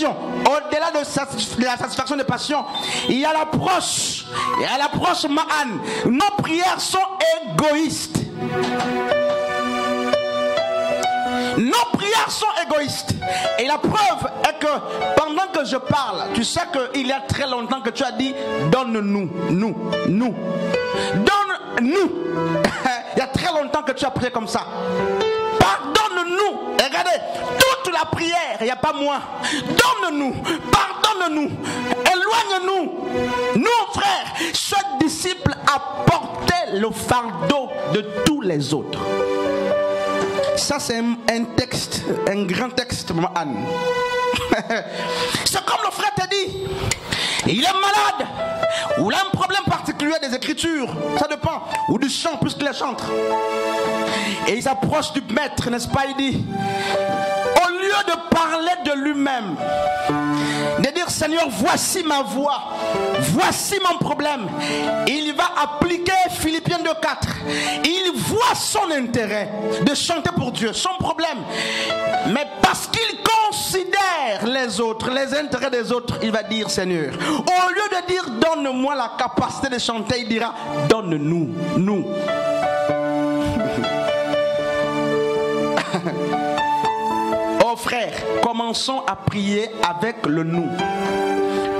passions. Au-delà de la satisfaction des passions, il y a l'approche. Il y a l'approche Ma'an. Nos prières sont égoïstes. Nos prières sont égoïstes. Et la preuve est que pendant que je parle, tu sais qu'il y a très longtemps que tu as dit donne-nous, nous. Donne-nous. Il y a très longtemps que tu as prié comme ça. Pardonne-nous. Regardez, toute la prière, il n'y a pas moi. Donne-nous, pardonne-nous, éloigne-nous. Nous, frères, ce disciple a porté le fardeau de tous les autres. Ça, c'est un texte, un grand texte, maman Anne. C'est comme le frère t'a dit. Il est malade, ou il a un problème particulier des écritures, ça dépend, ou du chant plus que les chantres. Et il s'approche du maître, n'est-ce pas? Il dit, au lieu de parler de lui-même, de dire Seigneur, voici ma voix, voici mon problème, il va appliquer Philippiens 2:4. Il voit son intérêt de chanter pour Dieu, son problème, mais parce qu'il considère les autres, les intérêts des autres, il va dire Seigneur, au lieu de dire donne-moi la capacité de chanter, il dira donne-nous, nous. Oh frère, commençons à prier avec le nous.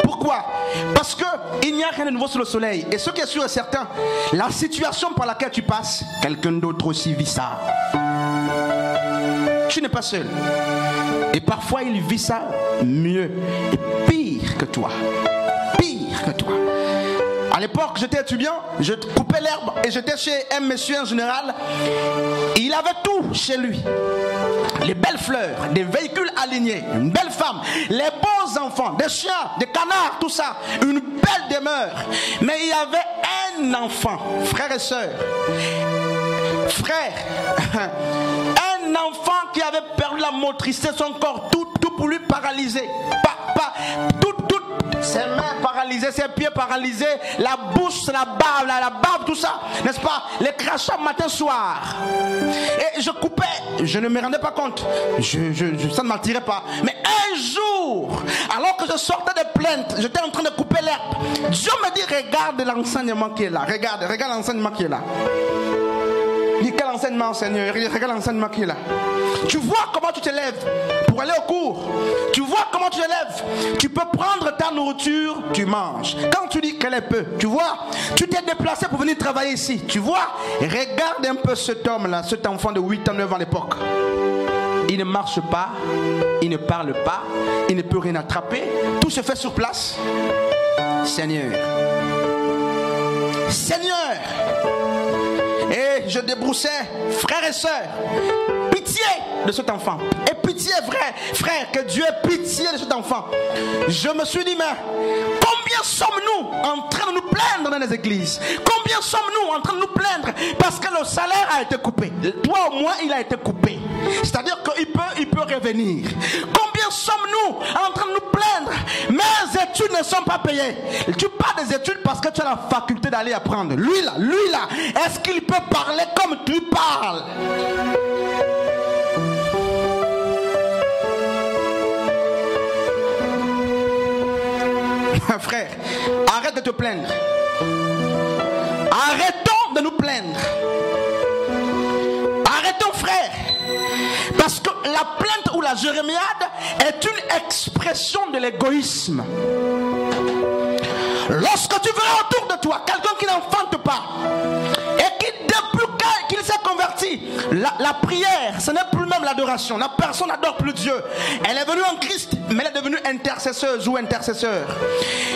Pourquoi? Parce qu'il n'y a rien de nouveau sous le soleil. Et ce qui est sûr et certain, la situation par laquelle tu passes, quelqu'un d'autre aussi vit ça. Tu n'es pas seul. Et parfois il vit ça mieux et pire que toi. Pire que toi. À l'époque, j'étais étudiant, je coupais l'herbe et j'étais chez un monsieur en général. Il avait tout chez lui. Les belles fleurs, des véhicules alignés, une belle femme, les beaux enfants, des chiens, des canards, tout ça. Une belle demeure. Mais il y avait un enfant, frères et sœurs. Frère, un enfant qui avait perdu la motricité, son corps tout pour lui paralysé. Ses mains paralysées, ses pieds paralysés, la bouche, la bave, tout ça, n'est-ce pas? Les crachats matin, soir. Et je coupais, je ne me rendais pas compte, ça ne m'attirait pas. Mais un jour, alors que je sortais de plaintes, j'étais en train de couper l'herbe, Dieu me dit, regarde l'enseignement qui est là, regarde l'enseignement qui est là. Dis quel enseignement, Seigneur? Regarde l'enseignement qui est là. Tu vois comment tu te lèves pour aller au cours. Tu vois comment tu te lèves. Tu peux prendre ta nourriture, tu manges. Quand tu dis qu'elle est peu, tu vois, tu t'es déplacé pour venir travailler ici. Tu vois, regarde un peu cet homme-là, cet enfant de 8 ans, 9 ans à l'époque. Il ne marche pas, il ne parle pas, il ne peut rien attraper. Tout se fait sur place. Seigneur. Et je débroussais, frères et sœurs, pitié de cet enfant. Et pitié, frère, que Dieu ait pitié de cet enfant. Je me suis dit, mais combien sommes-nous en train de nous plaindre dans les églises? Combien sommes-nous en train de nous plaindre parce que le salaire a été coupé? Toi au moins, il a été coupé. C'est-à-dire qu'il peut revenir. Combien sommes-nous en train de nous plaindre? Mes études ne sont pas payées. Tu parles des études parce que tu as la faculté d'aller apprendre. Lui là, est-ce qu'il peut parler comme tu parles? Frère, arrête de te plaindre. Arrêtons de nous plaindre. Arrêtons, frère. Parce que la plainte ou la jérémiade est une expression de l'égoïsme. Lorsque tu verras autour de toi quelqu'un qui n'enfante pas et qui depuis qu'il s'est converti, la prière, ce n'est plus même l'adoration. La personne n'adore plus Dieu. Elle est venue en Christ, mais elle est devenue intercesseuse ou intercesseur.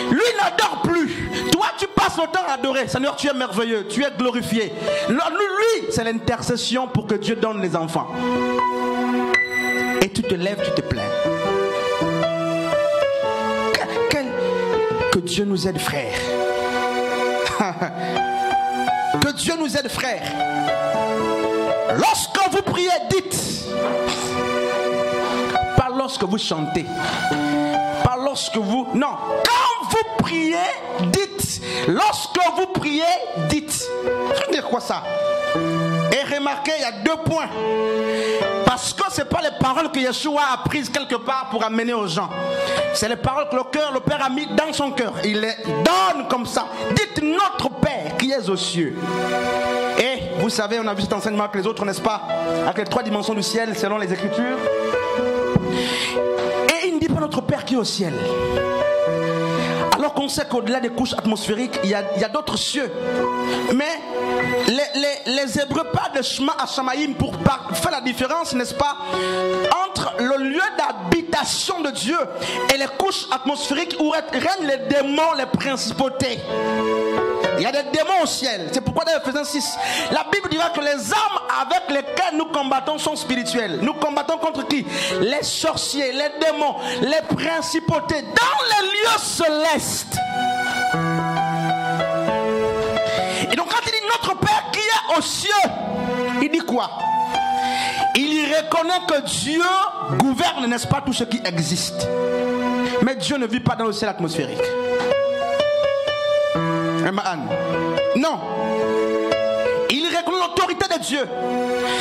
Lui n'adore plus. Toi, tu passes le temps à adorer. Seigneur, tu es merveilleux, tu es glorifié. Lui, c'est l'intercession pour que Dieu donne les enfants. Et tu te lèves, tu te plains. Que Dieu nous aide, frère. Que Dieu nous aide, frère. Lorsque vous priez, dites. Pas lorsque vous chantez. Pas lorsque vous... Non. Quand vous priez, dites. Lorsque vous priez, dites. Je veux dire quoi ça? Et remarquez, il y a 2 points. Parce que ce n'est pas les paroles que Yeshua a prises quelque part pour amener aux gens. C'est les paroles que le Père a mis dans son cœur. Il les donne comme ça. Dites notre Père qui est aux cieux. Et vous savez, on a vu cet enseignement avec les autres, n'est-ce pas? Avec les 3 dimensions du ciel selon les Écritures. Et il ne dit pas notre Père qui est au ciel. Alors qu'on sait qu'au-delà des couches atmosphériques, il y a d'autres cieux. Mais les Hébreux parlent de Shema à Shamaïm pour faire la différence, n'est-ce pas, entre le lieu d'habitation de Dieu et les couches atmosphériques où règnent les démons, les principautés. Il y a des démons au ciel. C'est pourquoi dans Ephésiens 6, la Bible dira que les armes avec lesquelles nous combattons sont spirituelles. Nous combattons contre qui? Les sorciers, les démons, les principautés dans les lieux célestes. Et donc quand il dit notre Père qui est aux cieux, il dit quoi? Il reconnaît que Dieu gouverne, n'est-ce pas, tout ce qui existe. Mais Dieu ne vit pas dans le ciel atmosphérique. Non. Il reconnaît l'autorité de Dieu.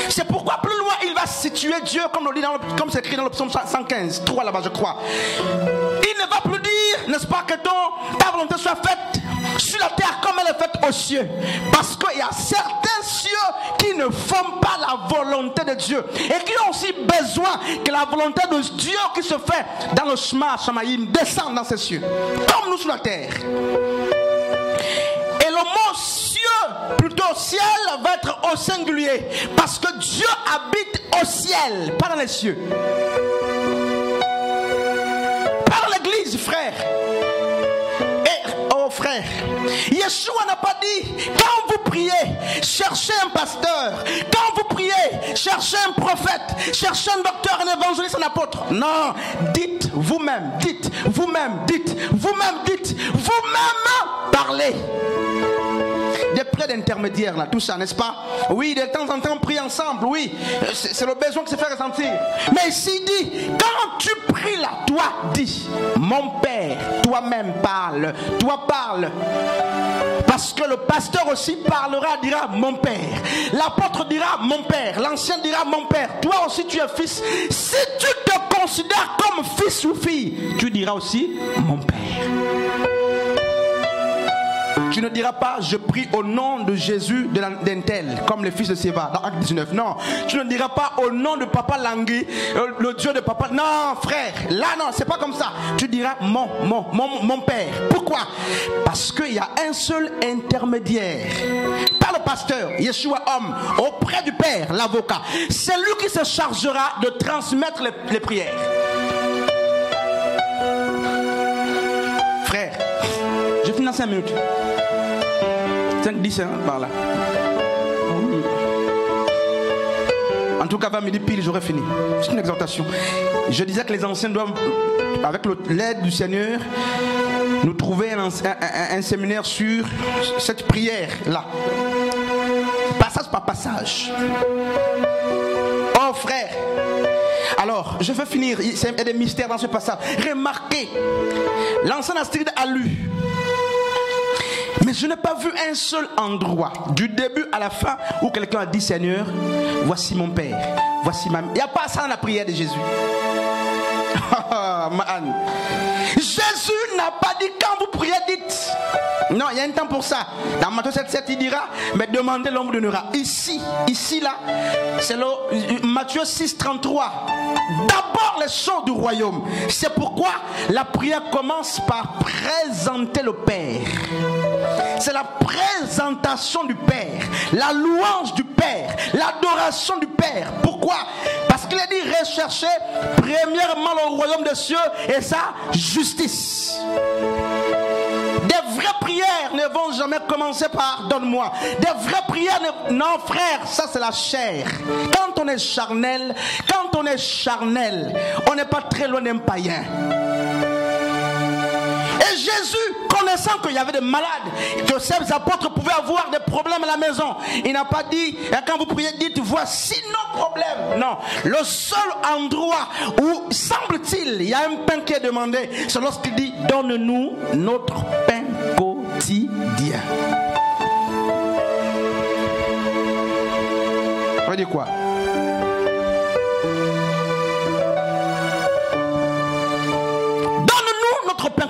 C'est pourquoi plus loin il va situer Dieu comme c'est écrit dans le psaume 115, 3 là-bas je crois. Il ne va plus dire, n'est-ce pas, que ta volonté soit faite sur la terre comme elle est faite aux cieux. Parce qu'il y a certains cieux qui ne font pas la volonté de Dieu et qui ont aussi besoin que la volonté de Dieu qui se fait dans le Shema Shamaïm descende dans ces cieux, comme nous sur la terre. Et le mot cieux, plutôt ciel, va être au singulier. Parce que Dieu habite au ciel, pas dans les cieux. Par l'église, frère. Et, oh frère, Yeshua n'a pas dit, quand vous priez, cherchez un pasteur. Quand vous priez, cherchez un prophète. Cherchez un docteur, un évangéliste, un apôtre. Non, dites vous-même, dites vous-même, dites vous-même, dites vous-même, parlez. Des prêts d'intermédiaires là, tout ça, n'est-ce pas? Oui, de temps en temps on prie ensemble, oui, c'est le besoin qui se fait ressentir. Mais ici dit, quand tu pries là, toi dis, mon Père, toi-même parle, toi parle. Parce que le pasteur aussi parlera, dira mon Père. L'apôtre dira mon Père, l'ancien dira mon Père. Toi aussi tu es fils. Si tu te considères comme fils ou fille, tu diras aussi mon Père. Tu ne diras pas je prie au nom de Jésus d'un tel, comme les fils de Séva dans Acte 19. Non, tu ne diras pas au nom de Papa Langui, le Dieu de Papa. Non, frère, là non, c'est pas comme ça. Tu diras mon Père. Pourquoi? Parce qu'il y a un seul intermédiaire. Pas le pasteur, Yeshua homme, auprès du Père, l'avocat. C'est lui qui se chargera de transmettre les prières. Frère, je finis dans 5 minutes. 5-10 par là. En tout cas, vers midi pile, j'aurai fini. C'est une exhortation. Je disais que les anciens doivent, avec l'aide du Seigneur, nous trouver un séminaire sur cette prière-là. Passage par passage. Oh frère. Alors, je vais finir. Il y a des mystères dans ce passage. Remarquez, l'ancien Astrid a lu. Mais je n'ai pas vu un seul endroit, du début à la fin, où quelqu'un a dit Seigneur, voici mon Père, voici ma... Il n'y a pas ça dans la prière de Jésus. Jésus n'a pas dit quand vous priez, dites. Non, il y a un temps pour ça. Dans Matthieu 7,7, il dira, mais demandez, l'homme vous donnera. Ici, là, c'est le Matthieu 6,33. D'abord les choses du royaume. C'est pourquoi la prière commence par présenter le Père. C'est la présentation du Père, la louange du Père, l'adoration du Père. Pourquoi? Parce qu'il est dit rechercher premièrement le royaume des cieux et sa justice. Des vraies prières ne vont jamais commencer par donne-moi. Des vraies prières non frère, ça c'est la chair. Quand on est charnel, on n'est pas très loin d'un païen. Et Jésus, connaissant qu'il y avait des malades, que ces apôtres pouvaient avoir des problèmes à la maison, il n'a pas dit, quand vous priez, dites voici nos problèmes. Non, le seul endroit où, semble-t-il, il y a un pain qui est demandé, c'est lorsqu'il dit donne-nous notre pain quotidien. Ça veut dire quoi?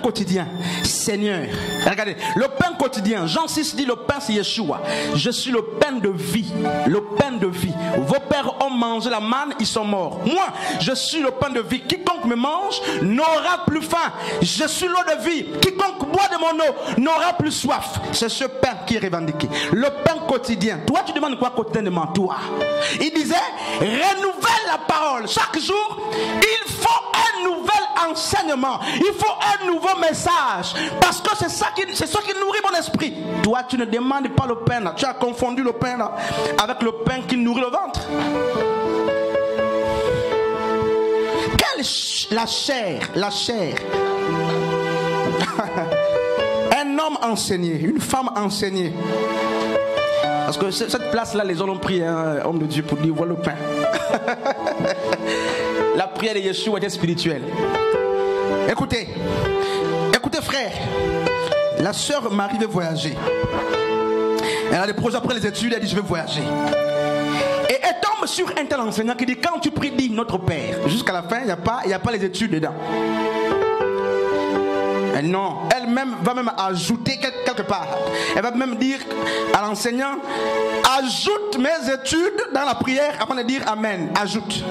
quotidien, Seigneur. Regardez, le pain quotidien. Jean 6 dit le pain c'est Yeshua. Je suis le pain de vie. Le pain de vie. Vos pères ont mangé la manne, ils sont morts. Moi, je suis le pain de vie. Quiconque me mange n'aura plus faim. Je suis l'eau de vie. Quiconque boit de mon eau n'aura plus soif. C'est ce pain qui est revendiqué. Le pain quotidien. Toi, tu demandes quoi quotidiennement, toi? Il disait, renouvelle la parole. Chaque jour, il faut un nouvel enseignement. Il faut un nouveau message. Parce que c'est ça qui nourrit mon esprit. Toi, tu ne demandes pas le pain. Là. Tu as confondu le pain là, avec le pain qui nourrit le ventre. La chair. Un homme enseigné, une femme enseignée. Parce que cette place-là, les hommes ont pris un homme de Dieu pour dire voilà le pain. La prière de Yeshua était spirituelle. Écoutez, frère, la sœur Marie veut voyager. Elle a des projets après les études, elle dit je vais voyager. Et elle tombe sur un tel enseignant qui dit quand tu pries, dis notre Père. Jusqu'à la fin, il n'y a pas les études dedans. Non, elle-même va même ajouter quelque part. Elle va même dire à l'enseignant, ajoute mes études dans la prière avant de dire Amen. Ajoute.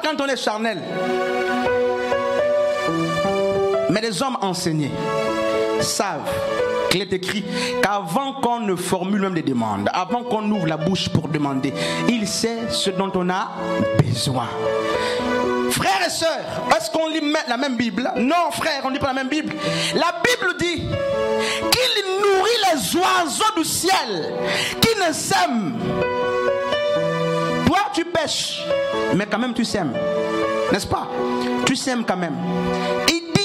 Quand on est charnel. Mais les hommes enseignés savent qu'il est écrit qu'avant qu'on ne formule même des demandes, avant qu'on ouvre la bouche pour demander, il sait ce dont on a besoin. Frères et sœurs, est-ce qu'on lit la même Bible? Non, frère, on ne lit pas la même Bible. La Bible dit qu'il nourrit les oiseaux du ciel qui ne sèment. Toi, tu pêches, mais quand même tu sèmes. N'est-ce pas? Tu sèmes quand même. Il dit...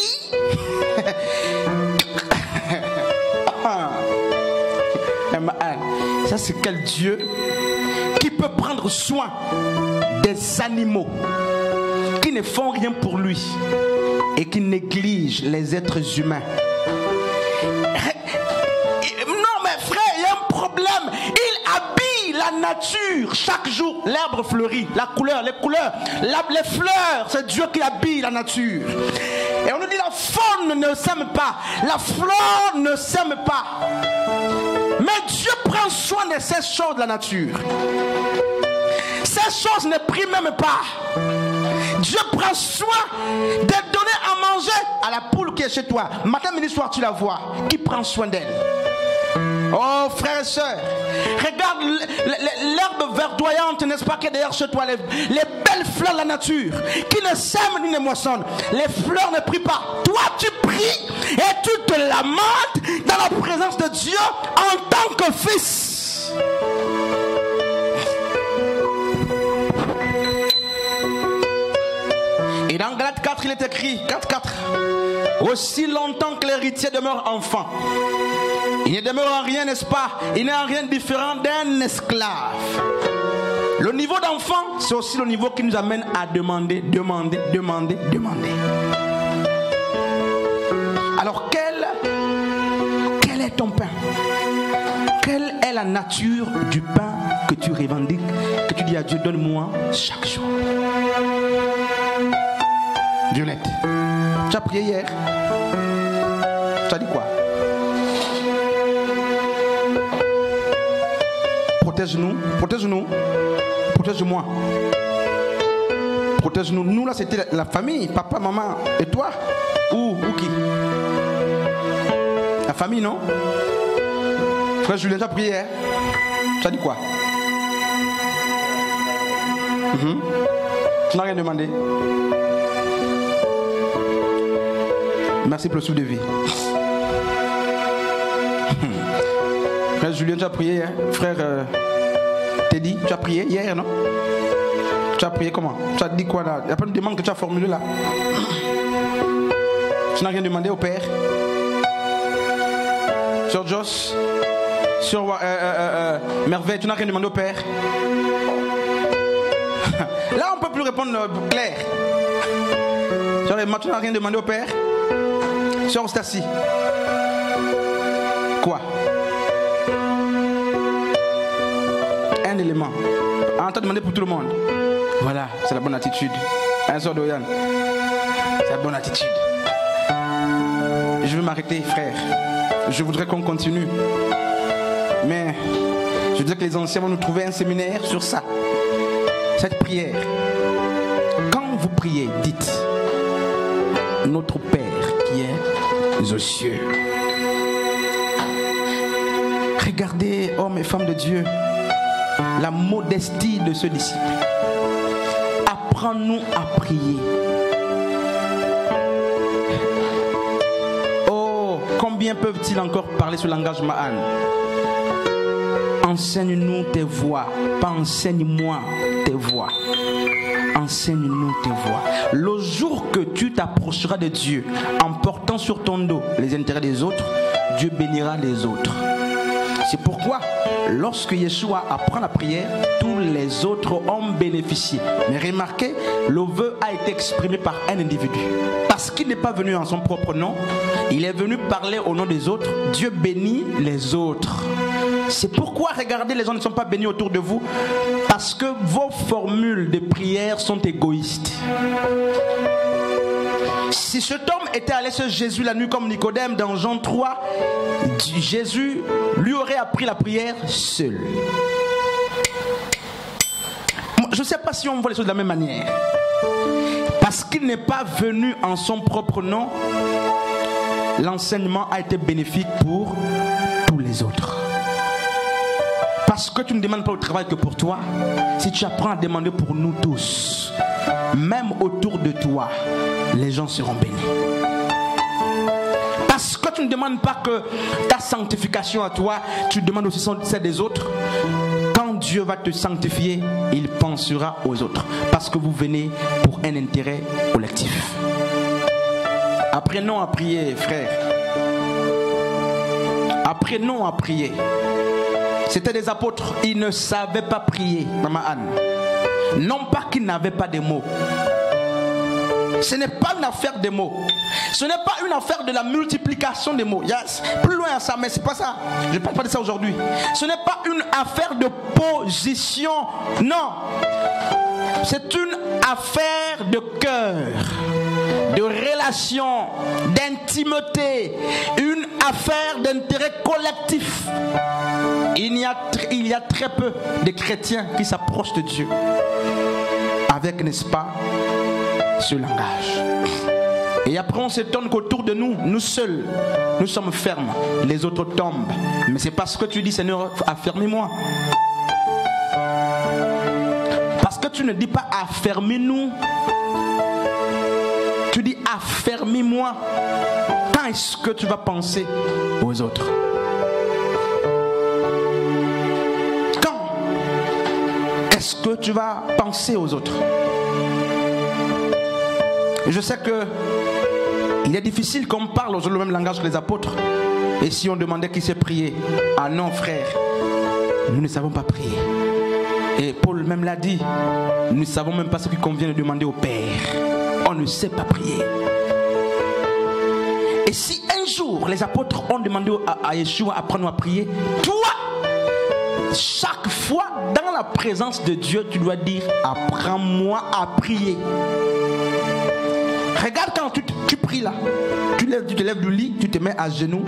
Ça, c'est quel Dieu qui peut prendre soin des animaux qui ne font rien pour lui et qui négligent les êtres humains. Non mais frère, il y a un problème. Il habille la nature chaque jour. L'herbe fleurit, la couleur, les couleurs, les fleurs, c'est Dieu qui habille la nature. Et on nous dit la faune ne s'aime pas, la flore ne s'aime pas. Mais Dieu prend soin de ces choses de la nature. Ces choses ne prient même pas. Dieu prend soin de donner à manger à la poule qui est chez toi. Matin, midi, soir, tu la vois. Qui prend soin d'elle? Oh frères et sœurs, regarde l'herbe verdoyante, n'est-ce pas, qui est derrière chez toi, les belles fleurs de la nature, qui ne sèment ni ne moissonnent. Les fleurs ne prient pas. Toi tu pries et tu te lamentes dans la présence de Dieu en tant que fils. Et dans Galates 4, il est écrit 4:4. Aussi longtemps que l'héritier demeure enfant, il ne demeure en rien, n'est-ce pas? Il n'est en rien différent d'un esclave. Le niveau d'enfant, c'est aussi le niveau qui nous amène à demander. Alors quel est ton pain? Quelle est la nature du pain que tu revendiques, que tu dis à Dieu, donne-moi chaque jour? Violette, tu as prié hier? Tu as dit quoi? Protège-nous, protège-moi. Protège-nous. Nous là c'était la famille, papa, maman et toi. Ou qui? La famille, non? Frère Julien, tu as prié hier? Tu as dit quoi? Tu n'as rien demandé. Merci pour le souffle de vie. Frère Julien, tu as prié hier? Frère Teddy, tu as prié hier, non? Tu as prié comment? Tu as dit quoi là? Il n'y a pas de demande que tu as formulée là. Tu n'as rien demandé au Père? Sur Joss? Sur Merveille, tu n'as rien demandé au Père? Là, on ne peut plus répondre clair. Sur Emma, tu n'as rien demandé au Père? Sur Stacy? Quoi? Un élément. On t'a demandé pour tout le monde. Voilà, c'est la bonne attitude. Un sort d'Oyan. C'est la bonne attitude. Je vais m'arrêter, frère. Je voudrais qu'on continue. Mais je dirais que les anciens vont nous trouver un séminaire sur ça. Cette prière. Quand vous priez, dites: Notre Père qui est aux cieux. Regardez, hommes et femmes de Dieu, la modestie de ce disciple. Apprends-nous à prier. Oh, combien peuvent-ils encore parler ce langage Ma'an? Enseigne-nous tes voies, pas enseigne-moi tes voies. Enseigne-nous tes voies. Le jour que tu t'approcheras de Dieu en portant sur ton dos les intérêts des autres, Dieu bénira les autres. C'est pourquoi, lorsque Yeshua apprend la prière, tous les autres ont bénéficié. Mais remarquez, le vœu a été exprimé par un individu. Parce qu'il n'est pas venu en son propre nom, il est venu parler au nom des autres. Dieu bénit les autres. C'est pourquoi, regardez, les gens ne sont pas bénis autour de vous. Parce que vos formules de prière sont égoïstes. Si cet homme était allé sur Jésus la nuit comme Nicodème dans Jean 3, Jésus lui aurait appris la prière seul. Je ne sais pas si on voit les choses de la même manière. Parce qu'il n'est pas venu en son propre nom, l'enseignement a été bénéfique pour tous les autres. Parce que tu ne demandes pas au travail que pour toi, si tu apprends à demander pour nous tous, même autour de toi, les gens seront bénis. Parce que tu ne demandes pas que ta sanctification à toi, tu demandes aussi celle des autres. Quand Dieu va te sanctifier, il pensera aux autres. Parce que vous venez pour un intérêt collectif. Apprenons à prier, frères. Apprenons à prier. C'était des apôtres, ils ne savaient pas prier, Maman Anne. Non pas qu'ils n'avaient pas de mots. Ce n'est pas une affaire de mots. Ce n'est pas une affaire de la multiplication des mots. Il y a plus loin à ça, mais c'est pas ça. Je ne parle pas de ça aujourd'hui. Ce n'est pas une affaire de position. Non. C'est une affaire de cœur, de relation, d'intimité, une affaire d'intérêt collectif. Il y a très peu de chrétiens qui s'approchent de Dieu avec, n'est-ce pas, ce langage. Et après on s'étonne qu'autour de nous, nous seuls, nous sommes fermes, les autres tombent. Mais c'est parce que tu dis: Seigneur, affermis-moi. Parce que tu ne dis pas affermis-nous, tu dis affermis-moi. Quand est-ce que tu vas penser aux autres? Quand est-ce que tu vas penser aux autres? Je sais que il est difficile qu'on parle le même langage que les apôtres. Et si on demandait qui sait prier? Ah non, frère, nous ne savons pas prier. Et Paul même l'a dit, nous ne savons même pas ce qu'il convient de demander au Père. On ne sait pas prier. Et si un jour les apôtres ont demandé à Yeshua: apprends-nous à prier, toi, chaque fois dans la présence de Dieu, tu dois dire: apprends-moi à prier. Regarde quand tu pries là, tu te lèves du lit, tu te mets à genoux.